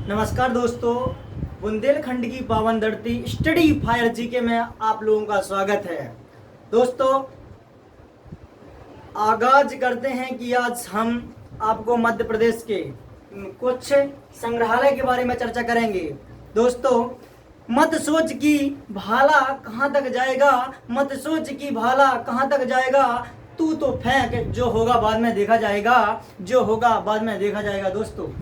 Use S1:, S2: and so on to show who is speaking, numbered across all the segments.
S1: नमस्कार दोस्तों, बुंदेलखंड की पावन धरती स्टडी फायर जीके में आप लोगों का स्वागत है। दोस्तों, आगाज करते हैं कि आज हम आपको मध्य प्रदेश के कुछ संग्रहालय के बारे में चर्चा करेंगे। दोस्तों, मत सोच कि भाला कहाँ तक जाएगा, मत सोच कि भाला कहाँ तक जाएगा, तू तो फेंक, जो होगा बाद में देखा जाएगा, जो होगा बाद में देखा जाएगा। दोस्तों,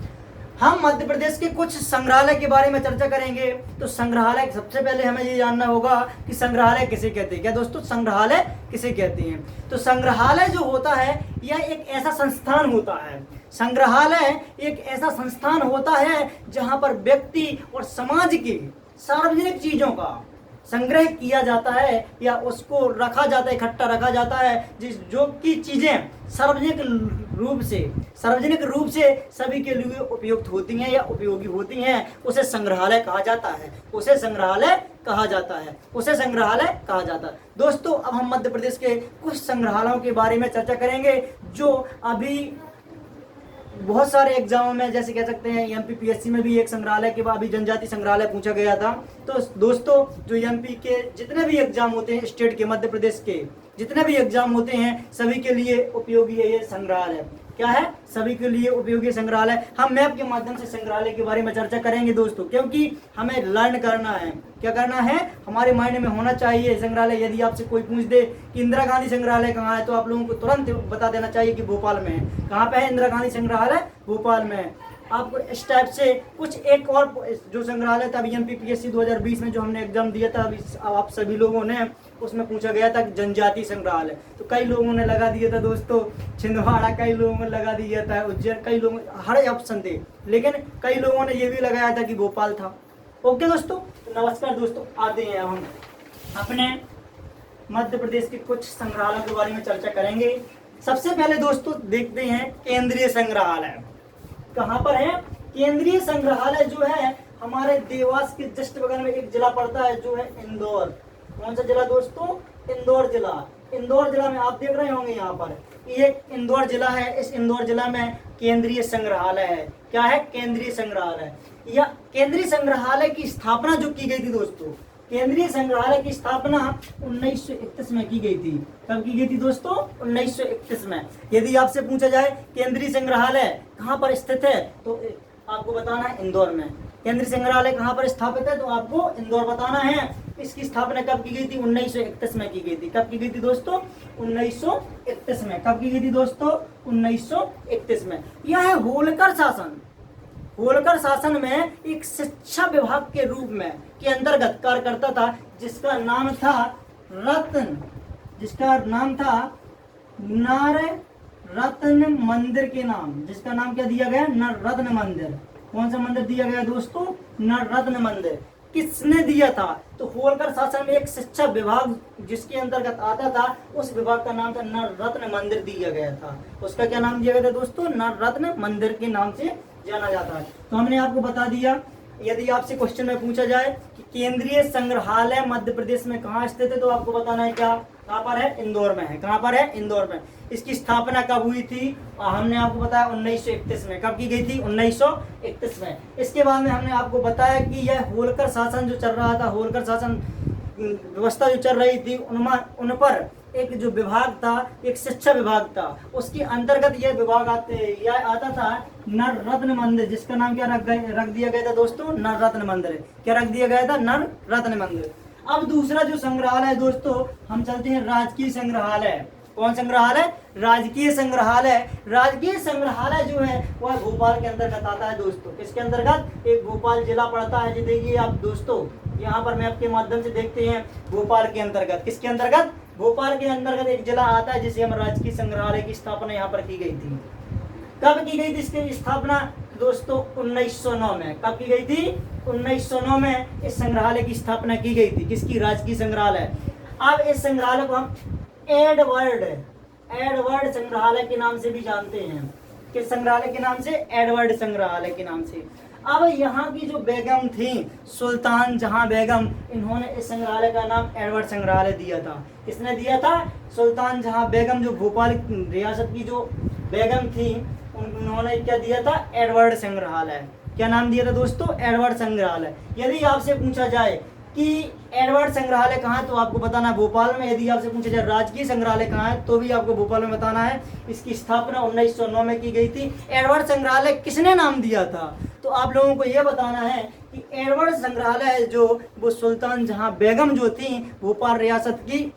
S1: हम मध्य प्रदेश के कुछ संग्रहालय के बारे में चर्चा करेंगे। तो संग्रहालय, सबसे पहले हमें ये जानना होगा कि संग्रहालय किसे कहते हैं। क्या दोस्तों, संग्रहालय किसे कहते हैं? तो संग्रहालय जो होता है यह एक ऐसा संस्थान होता है, संग्रहालय एक ऐसा संस्थान होता है जहां पर व्यक्ति और समाज की सार्वजनिक चीजों का संग्रह किया जाता है या उसको रखा जाता है, इकट्ठा रखा जाता है, जिस जो की चीजें सार्वजनिक रूप से सभी के लिए उपयुक्त होती हैं या उपयोगी होती हैं, उसे संग्रहालय कहा जाता है, उसे संग्रहालय कहा जाता है, उसे संग्रहालय कहा जाता है। दोस्तों, अब हम मध्य प्रदेश के कुछ संग्रहालयों के बारे में चर्चा करेंगे जो अभी बहुत सारे एग्जामों में, जैसे कह सकते हैं एमपीपीएससी में भी एक संग्रहालय के बाद अभी जनजाति संग्रहालय पूछा गया था। तो दोस्तों, जो एमपी के जितने भी एग्जाम होते हैं, स्टेट के, मध्य प्रदेश के जितने भी एग्जाम होते हैं, सभी के लिए उपयोगी है ये संग्रहालय। क्या है? सभी के लिए उपयोगी संग्रहालय। हम मैप के माध्यम से संग्रहालय के बारे में चर्चा करेंगे दोस्तों, क्योंकि हमें लर्न करना है। क्या करना है? हमारे माइंड में होना चाहिए संग्रहालय। यदि आपसे कोई पूछ दे कि इंदिरा गांधी संग्रहालय कहाँ है, तो आप लोगों को तुरंत बता देना चाहिए कि भोपाल में है। कहाँ पे है इंदिरा गांधी संग्रहालय? भोपाल में है। आपको इस टाइप से कुछ एक और जो संग्रहालय था, अभी एमपीपीएससी 2020 में जो हमने एग्जाम दिया था, अभी आप सभी लोगों ने, उसमें पूछा गया था जनजाति संग्रहालय। तो कई लोगों ने लगा दिया था दोस्तों छिंदवाड़ा, कई लोगों ने लगा दिया था उज्जैन, कई लोगों, हर ऑप्शन थे, लेकिन कई लोगों ने ये भी लगाया था कि भोपाल था। ओके दोस्तों, तो नमस्कार दोस्तों, आते हैं हम अपने मध्य प्रदेश के कुछ संग्रहालयों के बारे में चर्चा करेंगे। सबसे पहले दोस्तों देखते हैं केंद्रीय संग्रहालय कहाँ पर है। केंद्रीय संग्रहालय जो है हमारे देवास के जस्ट बगल में एक जिला पड़ता है, जो है इंदौर। कौन सा जिला दोस्तों? इंदौर जिला। इंदौर जिला में आप देख रहे होंगे यहाँ पर ये इंदौर जिला है। इस इंदौर जिला में केंद्रीय संग्रहालय है। क्या है? केंद्रीय संग्रहालय। या केंद्रीय संग्रहालय की स्थापना जो की गई थी दोस्तों, केंद्रीय संग्रहालय की स्थापना 1931 में की गई थी। कब की गई थी दोस्तों? 1931 में। यदि आपसे पूछा जाए केंद्रीय संग्रहालय कहाँ पर स्थित है, तो आपको बताना है इंदौर में। केंद्रीय संग्रहालय कहाँ पर स्थापित है, तो आपको इंदौर बताना है। इसकी स्थापना कब की गई थी? 1931 में की गई थी। कब की गई थी दोस्तों? 1931 में। कब की गई थी दोस्तों? 1931 में। यह है होलकर शासन। होलकर शासन में एक शिक्षा विभाग के रूप में के अंतर्गत कार्य करता था, जिसका नाम था रत्न, जिसका नाम था नर रत्न मंदिर के नाम, जिसका नाम क्या दिया गया? नर रत्न मंदिर। कौन सा मंदिर दिया गया दोस्तों? नर रत्न मंदिर। किसने दिया था? तो होलकर शासन में एक शिक्षा विभाग जिसके अंतर्गत आता था, उस विभाग का नाम था नर रत्न मंदिर दिया गया था। उसका क्या नाम दिया गया था दोस्तों? नर रत्न मंदिर के नाम से जाना जाता है। तो हमने आपको बता दिया। यदि आपसे क्वेश्चन में पूछा जाए कि केंद्रीय संग्रहालय मध्य प्रदेश में कहाँ स्थित है, तो आपको बताना है क्या? कहाँ पर है? इंदौर में है। कहाँ पर है? इंदौर में। इसकी स्थापना कब हुई थी? हमने आपको बताया 1931 में। कब की गई थी? 1931 में। इसके बाद में हमने आपको बताया कि यह होलकर शासन जो चल रहा था, होलकर शासन व्यवस्था जो चल रही थी, उन पर एक जो विभाग था, एक शिक्षा विभाग था, उसके अंतर्गत यह विभाग आता था नर रत्न मंदिर, जिसका नाम क्या रख दिया गया था दोस्तों? नर रत्न मंदिर। क्या रख दिया गया था? नर रत्न मंदिर। अब दूसरा जो संग्रहालय है दोस्तों, हम चलते हैं राजकीय संग्रहालय। कौन संग्रहालय? राजकीय संग्रहालय। राजकीय संग्रहालय जो है वह भोपाल के अंतर्गत आता है दोस्तों। किसके अंतर्गत? एक भोपाल जिला पड़ता है। जी देखिए आप दोस्तों, यहाँ पर मैप के माध्यम से देखते हैं, भोपाल के अंतर्गत। किसके अंतर्गत? भोपाल के अंतर्गत एक जिला आता है, जिसे हम राजकीय संग्रहालय की स्थापना यहाँ पर की गई थी। कब की गई थी इसकी स्थापना दोस्तों? 1909 में। कब की गई थी? 1909 में इस संग्रहालय की स्थापना की गई थी। किसकी? राजकीय संग्रहालय। अब इस संग्रहालय को हम एडवर्ड संग्रहालय के नाम से भी जानते हैं। किस संग्रहालय के नाम से? एडवर्ड संग्रहालय के नाम से। अब यहाँ की जो बेगम थी सुल्तान जहां बेगम, इन्होंने इस संग्रहालय का नाम एडवर्ड संग्रहालय दिया था। किसने दिया था? सुल्तान जहां बेगम, जो भोपाल रियासत की जो बेगम थी, उन्होंने क्या दिया था? एडवर्ड संग्रहालय। क्या नाम दिया था दोस्तों? एडवर्ड संग्रहालय। यदि आपसे पूछा जाए कि एडवर्ड संग्रहालय कहाँ है तो आपको बताना है भोपाल में। यदि आपसे पूछा जाए राजकीय संग्रहालय कहाँ है तो भी आपको भोपाल में बताना है। इसकी स्थापना 1909 में की गई थी। एडवर्ड संग्रहालय किसने नाम दिया था? तो आप लोगों को यह बताना है कि एडवर्ड संग्रहालय जो वो सुल्तान जहां बेगम जो थी भोपाल रियासत की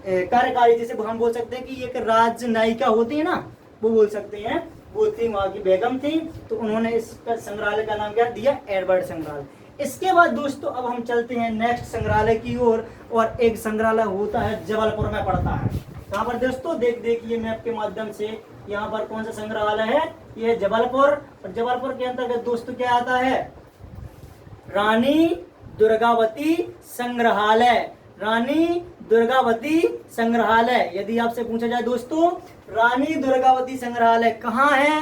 S1: कार्यकारी, जिसे हम बोल सकते हैं कि एक राजनायिका होती है ना, वो बोल सकते हैं, वो थी, वहां की बेगम थी, तो उन्होंने इस संग्रहालय का नाम क्या दिया? एडवर्ड संग्रहालय। इसके बाद दोस्तों अब हम चलते हैं नेक्स्ट संग्रहालय की ओर, और एक संग्रहालय होता है जबलपुर में पड़ता है। कहाँ पर दोस्तों? देखिए मैप के माध्यम से, यहाँ पर कौन सा संग्रहालय है? यह है जबलपुर। और जबलपुर के अंतर्गत दोस्तों क्या आता है? रानी दुर्गावती संग्रहालय। रानी दुर्गावती संग्रहालय। यदि आपसे पूछा जाए दोस्तों रानी दुर्गावती संग्रहालय कहाँ है,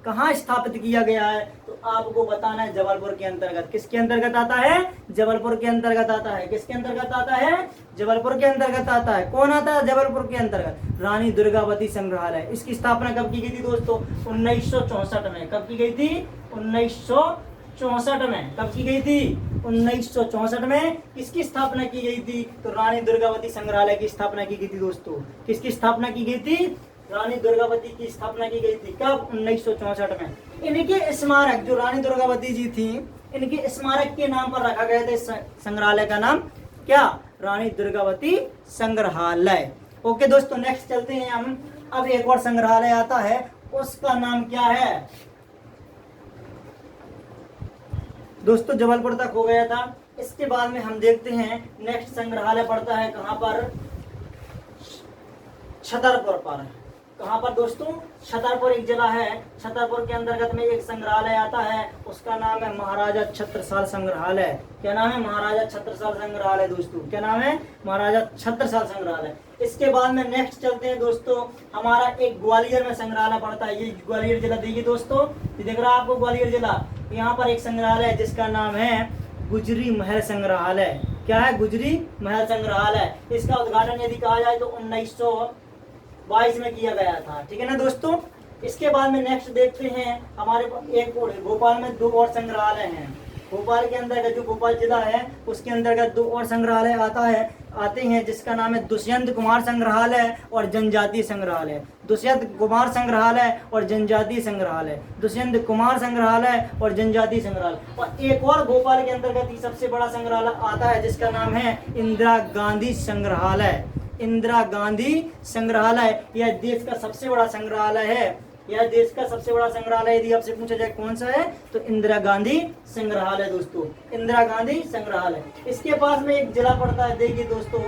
S1: कहाँ स्थापित किया गया है, तो आपको बताना है जबलपुर के अंतर्गत। किसके अंतर्गत आता है? जबलपुर के अंतर्गत आता है। किसके अंतर्गत आता है? जबलपुर के अंतर्गत आता है। कौन आता है जबलपुर के अंतर्गत? रानी दुर्गावती संग्रहालय। इसकी स्थापना कब की गई थी दोस्तों? 1964 में। कब की गई थी? 1964 में। कब की गई थी? 1964 में। किसकी स्थापना की गई थी? तो रानी दुर्गावती संग्रहालय की स्थापना की गई थी दोस्तों। किसकी स्थापना की गई थी? रानी दुर्गावती की स्थापना की गई थी। कब? 1964 में। इनके स्मारक, जो रानी दुर्गावती जी थी, इनके स्मारक के नाम पर रखा गया था इस संग्रहालय का नाम क्या? रानी दुर्गावती संग्रहालय। ओके दोस्तों, नेक्स्ट चलते हैं हम। अब एक और संग्रहालय आता है, उसका नाम क्या है दोस्तों? जबलपुर तक हो गया था। इसके बाद में हम देखते हैं नेक्स्ट संग्रहालय पड़ता है कहां पर? छतरपुर पर। कहां पर दोस्तों? छतरपुर एक जिला है। छतरपुर के अंतर्गत में एक संग्रहालय आता है, उसका नाम है महाराजा छत्रसाल संग्रहालय। क्या नाम है? महाराजा छत्रसाल संग्रहालय दोस्तों। क्या नाम है? महाराजा छत्रसाल संग्रहालय। इसके बाद में नेक्स्ट चलते हैं दोस्तों, हमारा एक ग्वालियर में संग्रहालय पड़ता है। ये ग्वालियर जिला देखिए दोस्तों, ये दिख रहा है आपको ग्वालियर जिला। यहाँ पर एक संग्रहालय है जिसका नाम है गुजरी महल संग्रहालय। क्या है? गुजरी महल संग्रहालय। इसका उद्घाटन यदि कहा जाए तो 1922 में किया गया था। ठीक है ना दोस्तों। इसके बाद में नेक्स्ट देखते हैं, हमारे एक भोपाल में 2 और संग्रहालय हैं। भोपाल के अंतर्गत, जो भोपाल जिला है उसके अंतर्गत 2 और संग्रहालय आते हैं, जिसका नाम है दुष्यंत कुमार संग्रहालय और जनजातीय संग्रहालय। दुष्यंत कुमार संग्रहालय और जनजातीय संग्रहालय। दुष्यंत कुमार संग्रहालय और जनजातीय संग्रहालय। और एक और भोपाल के अंतर्गत ही सबसे बड़ा संग्रहालय आता है, जिसका नाम है इंदिरा गांधी संग्रहालय। इंदिरा गांधी संग्रहालय यह देश का सबसे बड़ा संग्रहालय है। यह देश का सबसे बड़ा संग्रहालय यदि आपसे पूछा जाए कौन सा है, तो इंदिरा गांधी संग्रहालय दोस्तों। इंदिरा गांधी संग्रहालय। इसके पास में एक जिला पड़ता है, देखिए दोस्तों,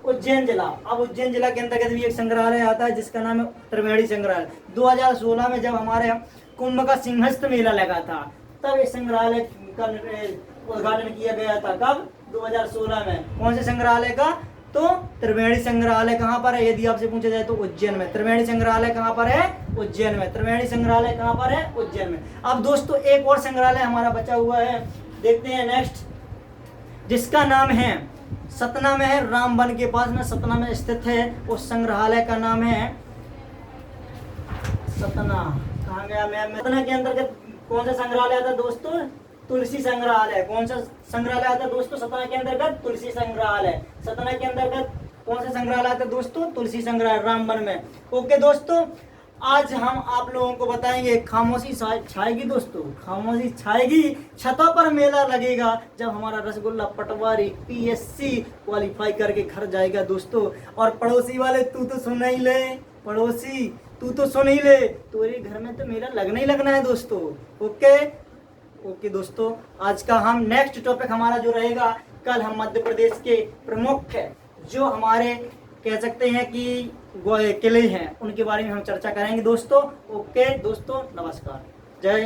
S1: उज्जैन जिला। अब उज्जैन जिला के अंतर्गत भी एक संग्रहालय आता है जिसका नाम है त्रिवेणी संग्रहालय। 2016 में जब हमारे कुंभ का सिंहस्थ मेला लगा था, तब इस संग्रहालय का उद्घाटन किया गया था। कब? 2016 में। कौन से संग्रहालय का? तो त्रिवेणी संग्रहालय। कहाँ पर है यदि आपसे पूछा जाए तो उज्जैन में। त्रिवेणी संग्रहालय कहाँ पर है? उज्जैन में। त्रिवेणी संग्रहालय कहाँ पर है? उज्जैन में। अब दोस्तों एक और संग्रहालय हमारा बचा हुआ है, देखते हैं नेक्स्ट, जिसका नाम है सतना में है, रामबन के पास में सतना में स्थित है। उस संग्रहालय का नाम है सतना। कहाँ गया मैं? सतना के अंतर्गत कौन सा संग्रहालय आता है दोस्तों? तुलसी संग्रहालय। कौन सा संग्रहालय आता है दोस्तों? सतना के अंतर्गत तुलसी संग्रहालय। सतना के अंतर्गत कौन सा संग्रहालय आता है दोस्तों? तुलसी संग्रहालय, रामबन में। ओके दोस्तों, आज हम आप लोगों को बताएंगे, खामोशी छाएगी दोस्तों, खामोशी छाएगी, छतों पर मेला लगेगा जब हमारा रसगुल्ला पटवारी PSC क्वालिफाई करके घर जाएगा दोस्तों। और पड़ोसी वाले तू तो सुन ही ले, पड़ोसी तू तो सुन ही ले, तुम्हारे घर में तो मेला लगना ही लगना है दोस्तों। ओके दोस्तों, आज का हम नेक्स्ट टॉपिक हमारा जो रहेगा, कल हम मध्य प्रदेश के प्रमुख जो हमारे कह सकते हैं कि किले हैं, उनके बारे में हम चर्चा करेंगे दोस्तों। ओके दोस्तों, नमस्कार, जय हिंद।